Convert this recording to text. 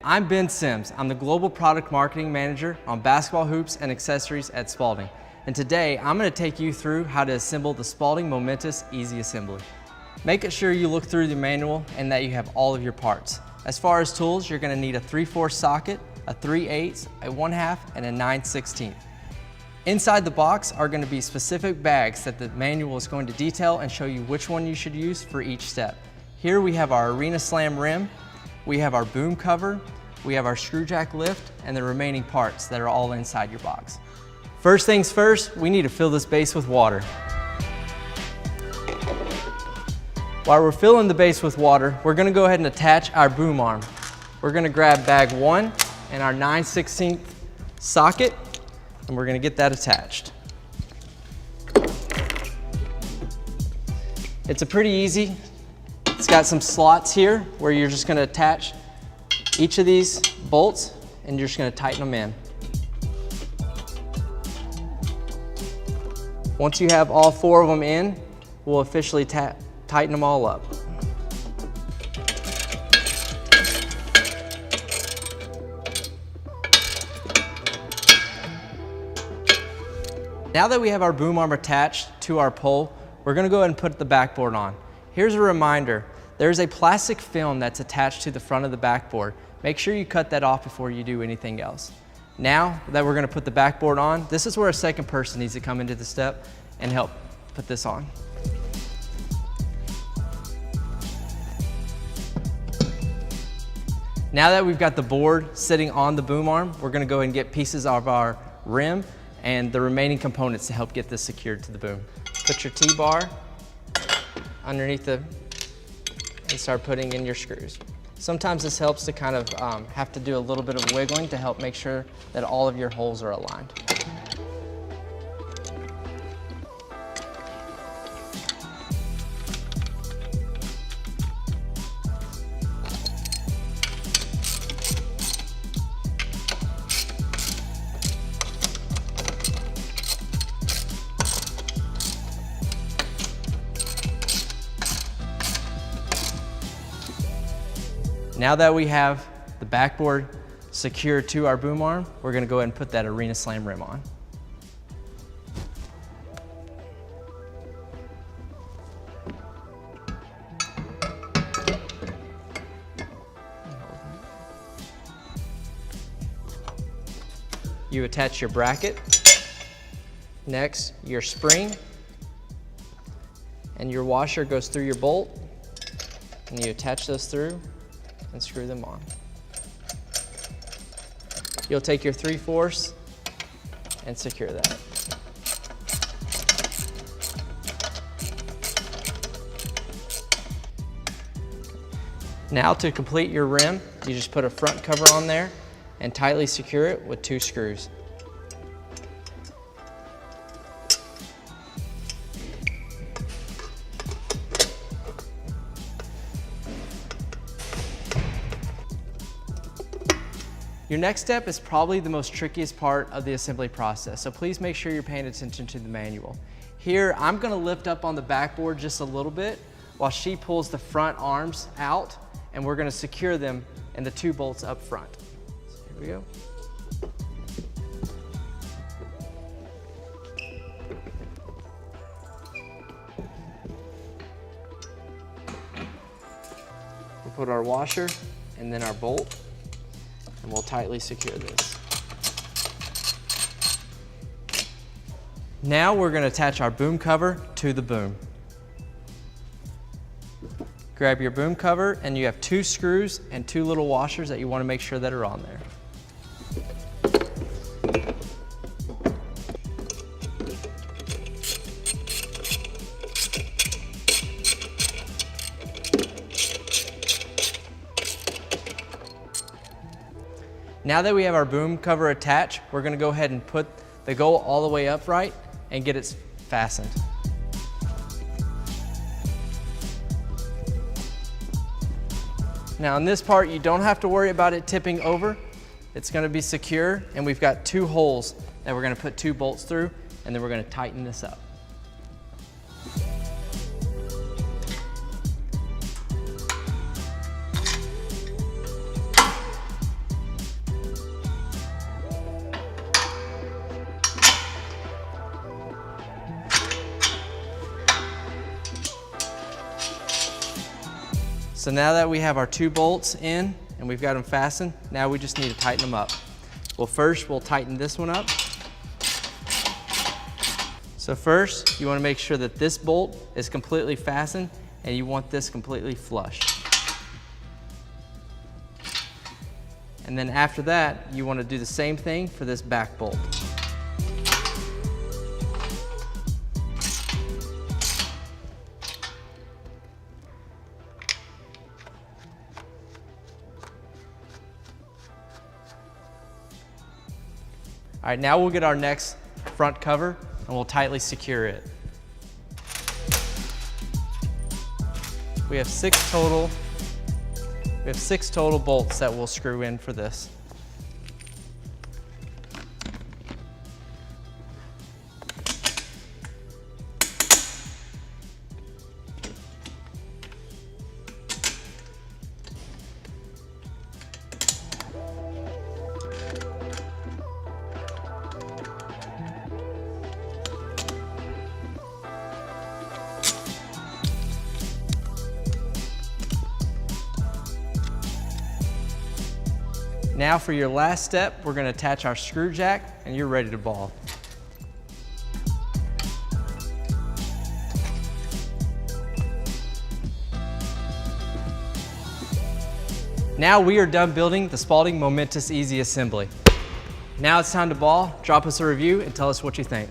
I'm Ben Sims. I'm the Global Product Marketing Manager on basketball hoops and accessories at Spalding. And today I'm going to take you through how to assemble the Spalding Momentous Easy Assembly. Make sure you look through the manual and that you have all of your parts. As far as tools, you're going to need a 3/4 socket, a 3/8, a 1/2, and a 9/16. Inside the box are going to be specific bags that the manual is going to detail and show you which one you should use for each step. Here we have our Arena Slam rim, we have our boom cover, we have our screw jack lift, and the remaining parts that are all inside your box. First things first, we need to fill this base with water. While we're filling the base with water, we're going to go ahead and attach our boom arm. We're going to grab bag 1 and our 9/16 socket, and we're going to get that attached. It's a pretty easy. It's got some slots here where you're just going to attach each of these bolts and you're just going to tighten them in. Once you have all 4 of them in, we'll officially tighten them all up. Now that we have our boom arm attached to our pole, we're going to go ahead and put the backboard on. Here's a reminder, there's a plastic film that's attached to the front of the backboard. Make sure you cut that off before you do anything else. Now that we're going to put the backboard on, this is where a second person needs to come into the step and help put this on. Now that we've got the board sitting on the boom arm, we're going to go ahead and get pieces of our rim and the remaining components to help get this secured to the boom. Put your T-bar underneath and start putting in your screws. Sometimes this helps to kind of have to do a little bit of wiggling to help make sure that all of your holes are aligned. Now that we have the backboard secured to our boom arm, we're going to go ahead and put that Arena Slam rim on. You attach your bracket, next your spring, and your washer goes through your bolt, and you attach those through and screw them on. You'll take your 3/4 and secure that. Now to complete your rim, you just put a front cover on there and tightly secure it with 2 screws. Your next step is probably the most trickiest part of the assembly process, so please make sure you're paying attention to the manual. Here, I'm going to lift up on the backboard just a little bit while she pulls the front arms out, and we're going to secure them in the 2 bolts up front. So here we go. We'll put our washer and then our bolt, and we'll tightly secure this. Now we're going to attach our boom cover to the boom. Grab your boom cover and you have 2 screws and 2 little washers that you want to make sure that are on there. Now that we have our boom cover attached, we're going to go ahead and put the goal all the way upright and get it fastened. Now in this part, you don't have to worry about it tipping over. It's going to be secure, and we've got 2 holes that we're going to put 2 bolts through, and then we're going to tighten this up. So now that we have our 2 bolts in and we've got them fastened, now we just need to tighten them up. Well, first we'll tighten this one up. So first, you want to make sure that this bolt is completely fastened and you want this completely flush. And then after that, you want to do the same thing for this back bolt. All right, now we'll get our next front cover and we'll tightly secure it. We have 6 total bolts that we'll screw in for this. Now for your last step, we're going to attach our screw jack and you're ready to ball. Now we are done building the Spalding Momentous Easy Assembly. Now it's time to ball. Drop us a review and tell us what you think.